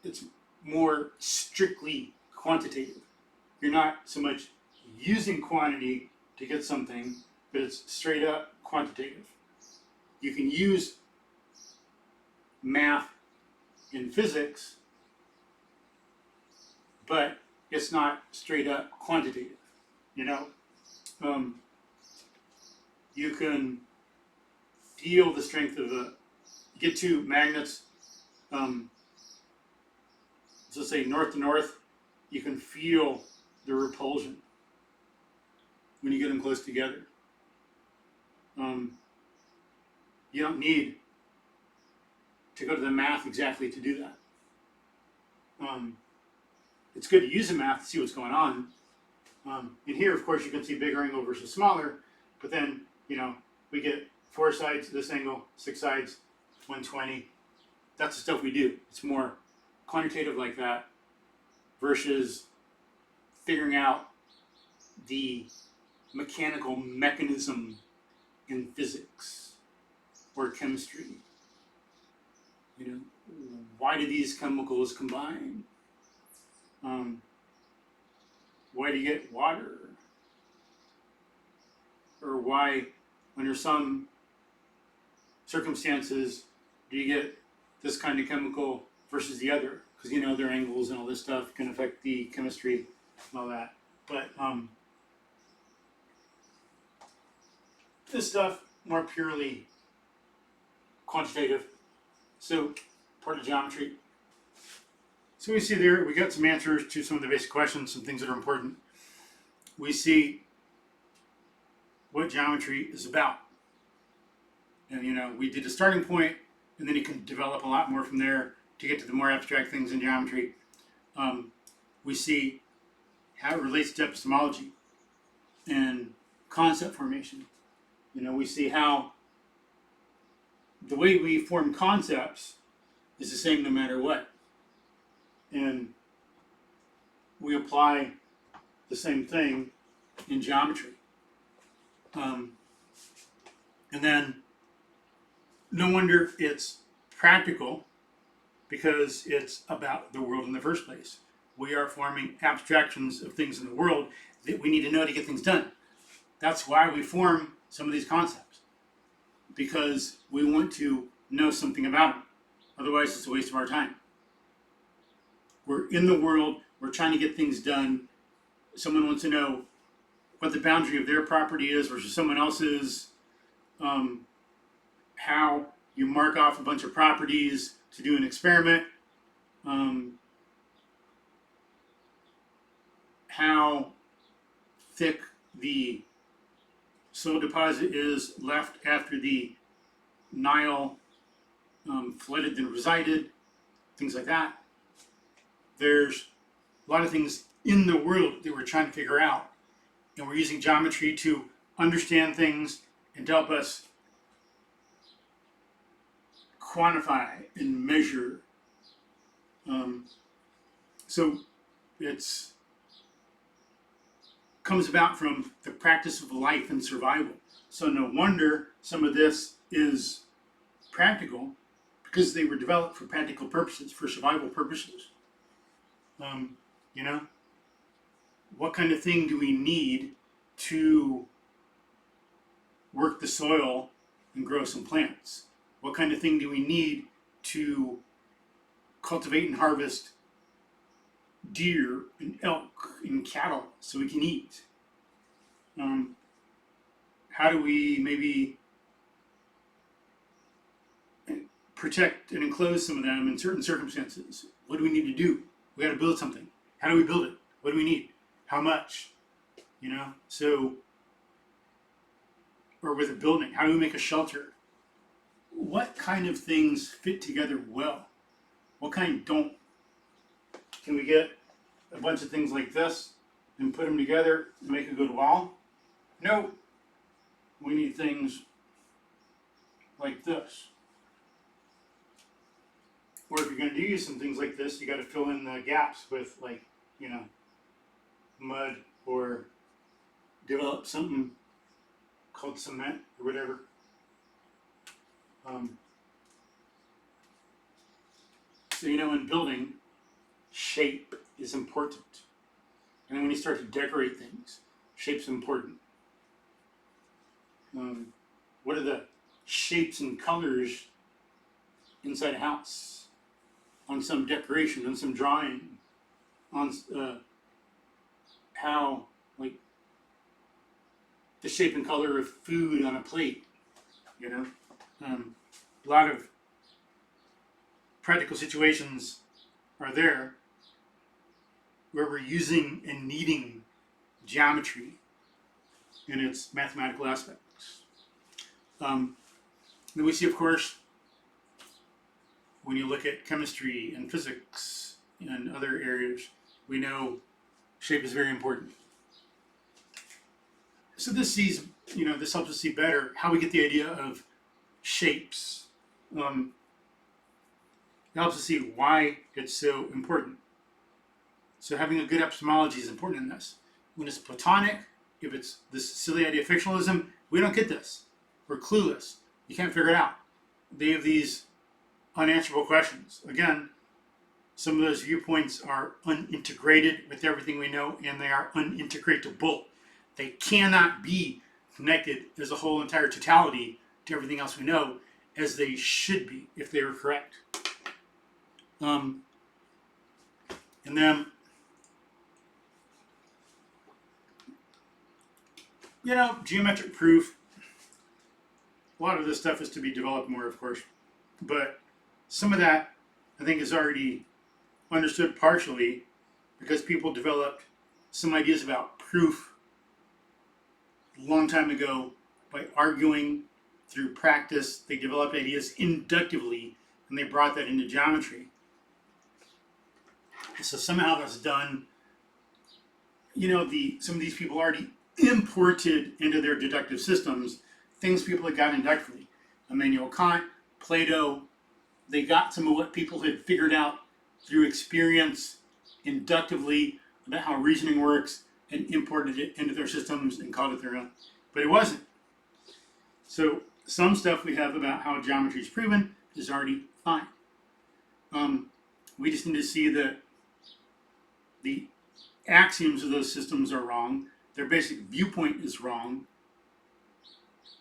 A: It's more strictly quantitative. You're not so much using quantity to get something, but it's straight up quantitative. You can use math in physics, but it's not straight up quantitative. You can feel the strength of get 2 magnets, let's say north to north, you can feel the repulsion when you get them close together. You don't need to go to the math exactly to do that. It's good to use the math to see what's going on. In here, of course, you can see bigger angle versus smaller, but then, we get 4 sides to this angle, 6 sides, 120. That's the stuff we do. It's more quantitative like that versus figuring out the mechanical mechanism in physics or chemistry. Why do these chemicals combine? Why do you get water? Or why, under some circumstances, do you get this kind of chemical versus the other? Because their angles and all this stuff can affect the chemistry and all that. But this stuff more purely quantitative. So part of geometry. So we see there, we got some answers to some of the basic questions, some things that are important. We see what geometry is about. And we did a starting point, and then you can develop a lot more from there to get to the more abstract things in geometry. We see how it relates to epistemology and concept formation. We see how the way we form concepts is the same no matter what. And we apply the same thing in geometry. And then no wonder it's practical, because it's about the world in the first place. We are forming abstractions of things in the world that we need to know to get things done. That's why we form some of these concepts, because we want to know something about them. Otherwise, it's a waste of our time. We're in the world, we're trying to get things done. Someone wants to know what the boundary of their property is versus someone else's, how you mark off a bunch of properties to do an experiment, how thick the soil deposit is left after the Nile flooded and resided, things like that. There's a lot of things in the world that we're trying to figure out, and we're using geometry to understand things and to help us quantify and measure. So it's comes about from the practice of life and survival. So no wonder some of this is practical, because they were developed for practical purposes, for survival purposes. What kind of thing do we need to work the soil and grow some plants? What kind of thing do we need to cultivate and harvest deer and elk and cattle so we can eat? How do we maybe protect and enclose some of them in certain circumstances? What do we need to do? We got to build something. How do we build it? What do we need? How much? So, or with a building, how do we make a shelter? What kind of things fit together well? What kind don't? Can we get a bunch of things like this and put them together and make a good wall? No. We need things like this. Or if you're going to use some things like this, you got to fill in the gaps with, like, mud, or develop something called cement or whatever. So in building, shape is important. And then when you start to decorate things, shape's important. What are the shapes and colors inside a house? On some decoration, on some drawing, on how, like, the shape and color of food on a plate, a lot of practical situations are there where we're using and needing geometry in its mathematical aspects. Then we see, of course, when you look at chemistry and physics and other areas, we know shape is very important. So this helps us see better how we get the idea of shapes. It helps us see why it's so important. So having a good epistemology is important in this. When it's Platonic, if it's this silly idea of fictionalism, we don't get this. We're clueless. You can't figure it out. They have these unanswerable questions. Again, some of those viewpoints are unintegrated with everything we know, and they are unintegratable. They cannot be connected as a whole entire totality to everything else we know, as they should be if they were correct. And then, geometric proof. A lot of this stuff is to be developed more, of course, but some of that, I think, is already understood partially because people developed some ideas about proof a long time ago by arguing through practice. They developed ideas inductively and they brought that into geometry. So somehow that's done. Some of these people already imported into their deductive systems things people had got inductively. Immanuel Kant, Plato, they got some of what people had figured out through experience inductively about how reasoning works and imported it into their systems and called it their own. But it wasn't. So some stuff we have about how geometry is proven is already fine. We just need to see that the axioms of those systems are wrong. Their basic viewpoint is wrong.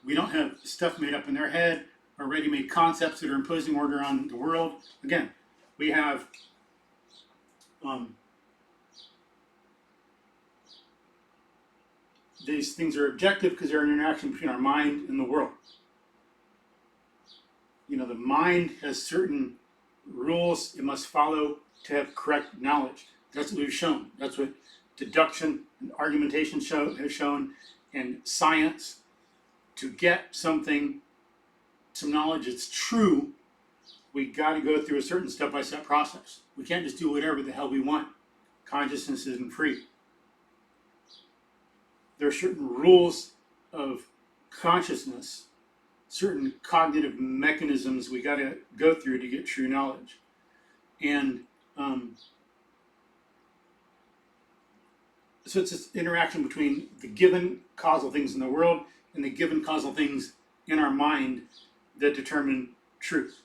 A: We don't have stuff made up in their head or ready-made concepts that are imposing order on the world. Again, we have these things are objective because they're an interaction between our mind and the world. The mind has certain rules it must follow to have correct knowledge. That's what we've shown. That's what deduction and argumentation has shown, and science. To get some knowledge that's true, we got to go through a certain step-by-step process. We can't just do whatever the hell we want. Consciousness isn't free. There are certain rules of consciousness, certain cognitive mechanisms we got to go through to get true knowledge. And so it's this interaction between the given causal things in the world and the given causal things in our mind that determine truth.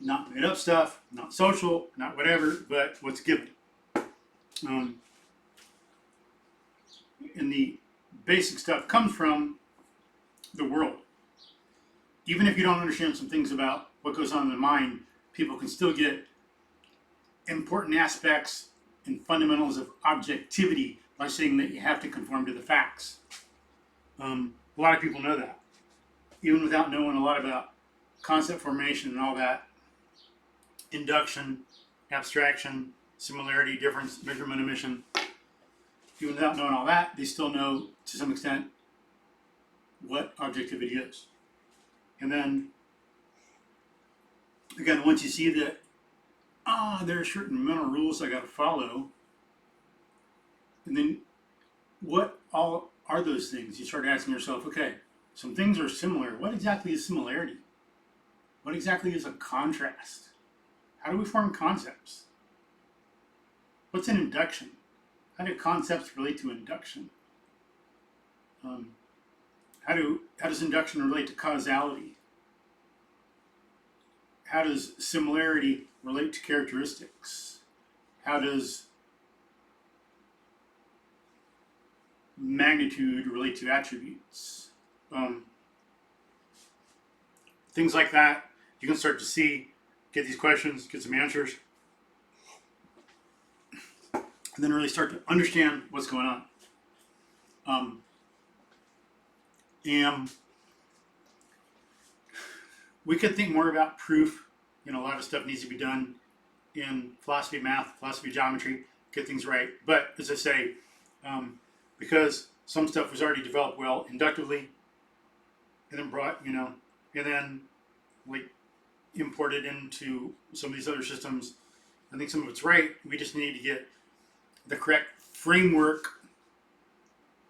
A: Not made up stuff, not social, not whatever, but what's given. And the basic stuff comes from the world. Even if you don't understand some things about what goes on in the mind, people can still get important aspects and fundamentals of objectivity by saying that you have to conform to the facts. A lot of people know that. Even without knowing a lot about concept formation and all that, induction, abstraction, similarity, difference, measurement, emission, even without knowing all that, they still know to some extent what objectivity is. And then, again, once you see that, there are certain mental rules I got to follow, and then what all are those things? You start asking yourself, okay, some things are similar. What exactly is similarity? What exactly is a contrast? How do we form concepts? What's an induction? How do concepts relate to induction? How does induction relate to causality? How does similarity relate to characteristics? How does magnitude relate to attributes? Things like that. You can start to see, get these questions, get some answers, and then really start to understand what's going on. And we could think more about proof. A lot of stuff needs to be done in philosophy, math, philosophy, geometry, get things right. But as I say, because some stuff was already developed well inductively, and then brought, and then like imported into some of these other systems. I think some of it's right. We just need to get the correct framework,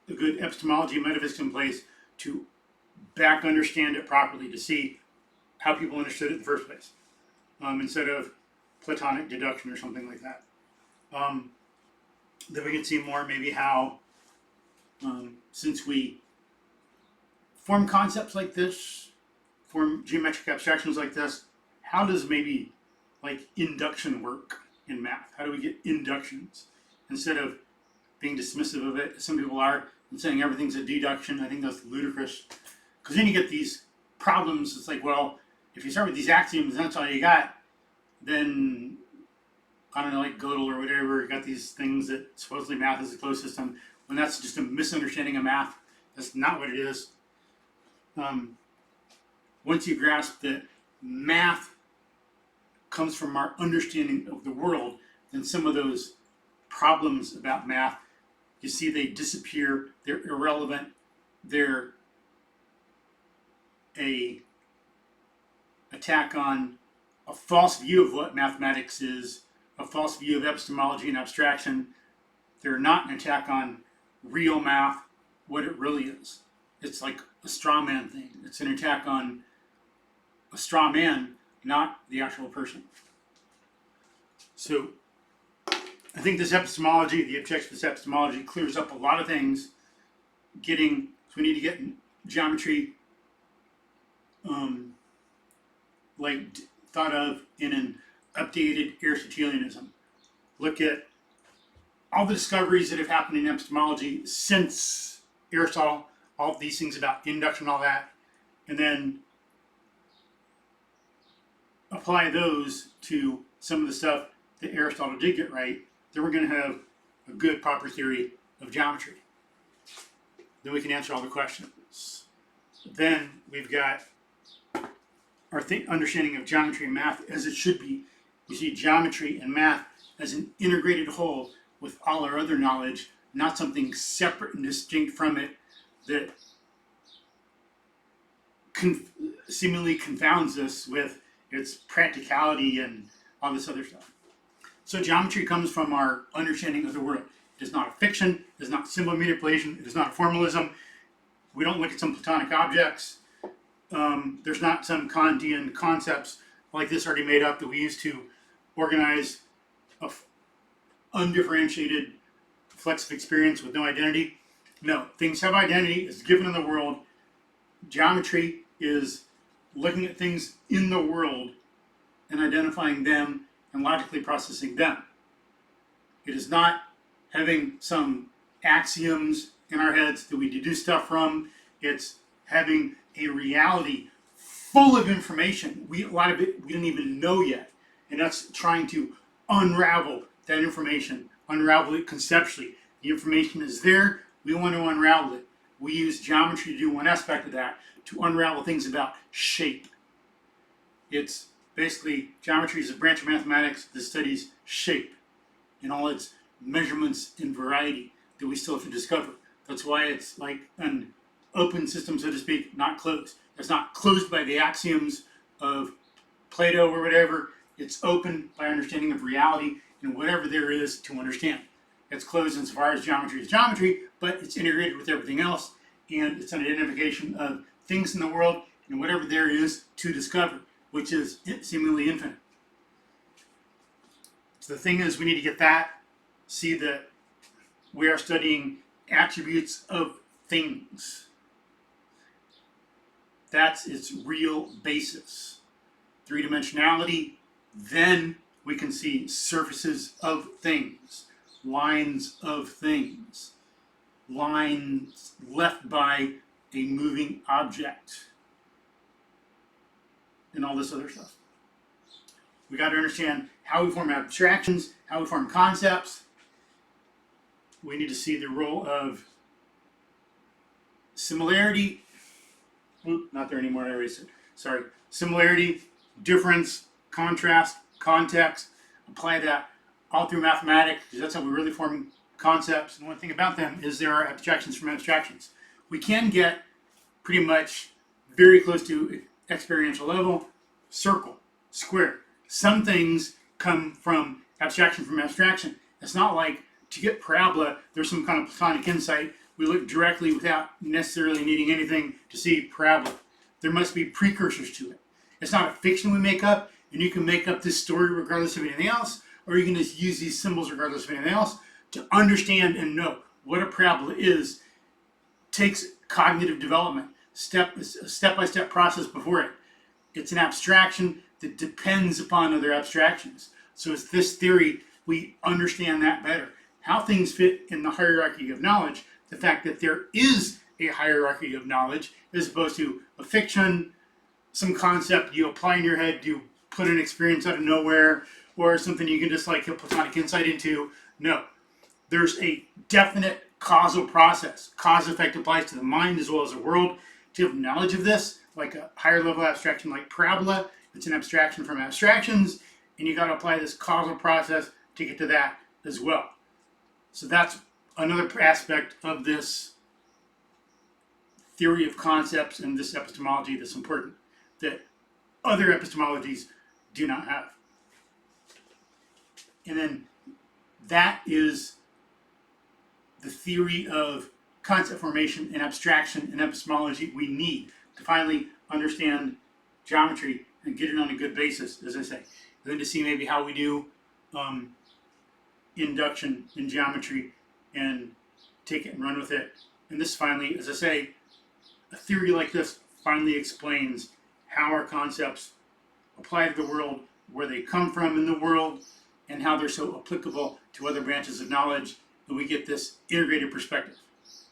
A: a good epistemology and metaphysics in place to back understand it properly, to see how people understood it in the first place, instead of Platonic deduction or something like that. Then we can see more maybe how, since we form concepts like this, form geometric abstractions like this, how does maybe like induction work in math? How do we get inductions? Instead of being dismissive of it, as some people are, and saying everything's a deduction. I think that's ludicrous. Because then you get these problems. It's like, well, if you start with these axioms and that's all you got, then, I don't know, like Gödel or whatever, you got these things that supposedly math is a closed system, when that's just a misunderstanding of math. That's not what it is. Once you grasp that math comes from our understanding of the world, then some of those problems about math, you see they disappear, they're irrelevant, they're a attack on a false view of what mathematics is, a false view of epistemology and abstraction. They're not an attack on real math, what it really is. It's like a straw man thing. It's an attack on a straw man, not the actual person. So I think this epistemology, the objectivist epistemology, clears up a lot of things. So we need to get geometry thought of in an updated Aristotelianism. Look at all the discoveries that have happened in epistemology since Aristotle, all of these things about induction and all that, and then apply those to some of the stuff that Aristotle did get right, then we're going to have a good proper theory of geometry. Then we can answer all the questions. Then we've got our understanding of geometry and math as it should be. We see geometry and math as an integrated whole with all our other knowledge, not something separate and distinct from it that seemingly confounds us with its practicality and all this other stuff. So geometry comes from our understanding of the world. It is not a fiction, it is not symbol manipulation, it is not formalism. We don't look at some Platonic objects. There's not some Kantian concepts like this already made up that we use to organize a undifferentiated flexive experience with no identity. No, things have identity, it's given in the world. Geometry is looking at things in the world and identifying them and logically processing them. It is not having some axioms in our heads that we deduce stuff from. It's having a reality full of information. A lot of it we don't even know yet. And that's trying to unravel that information, unravel it conceptually. The information is there, we want to unravel it. We use geometry to do one aspect of that, to unravel things about shape. It's basically, geometry is a branch of mathematics that studies shape in all its measurements and variety that we still have to discover. That's why it's like an open system, so to speak, not closed. It's not closed by the axioms of Plato or whatever. It's open by understanding of reality and whatever there is to understand. It's closed insofar as geometry is geometry, but it's integrated with everything else, and it's an identification of things in the world and whatever there is to discover, which is seemingly infinite. So the thing is, we need to get that, see that we are studying attributes of things. That's its real basis. Three-dimensionality, then we can see surfaces of things, lines of things, lines left by a moving object, and all this other stuff. We got to understand how we form abstractions, how we form concepts. We need to see the role of similarity. Not there anymore, I erased it. Sorry. Similarity, difference, contrast, context. Apply that all through mathematics, because that's how we really form concepts. And one thing about them is there are abstractions from abstractions. We can get pretty much very close to experiential level, circle, square. Some things come from abstraction. It's not like to get parabola, there's some kind of Platonic insight. We look directly without necessarily needing anything to see parabola. There must be precursors to it. It's not a fiction we make up, and you can make up this story regardless of anything else, or you can just use these symbols regardless of anything else to understand and know what a parabola is. Takes cognitive development, a step-by-step process before it. It's an abstraction that depends upon other abstractions. So it's this theory, we understand that better. How things fit in the hierarchy of knowledge, the fact that there is a hierarchy of knowledge as opposed to a fiction, some concept you apply in your head, you put an experience out of nowhere, or something you can just like get Platonic insight into. No, there's a definite causal process. Cause effect applies to the mind as well as the world. To have knowledge of this, like a higher level abstraction like parabola, it's an abstraction from abstractions, and you got to apply this causal process to get to that as well. So that's another aspect of this theory of concepts and this epistemology that's important, that other epistemologies do not have. And then that is the theory of concept formation and abstraction and epistemology we need to finally understand geometry and get it on a good basis, as I say. And then to see maybe how we do induction in geometry and take it and run with it. And this finally, as I say, a theory like this finally explains how our concepts apply to the world, where they come from in the world, and how they're so applicable to other branches of knowledge, and we get this integrated perspective.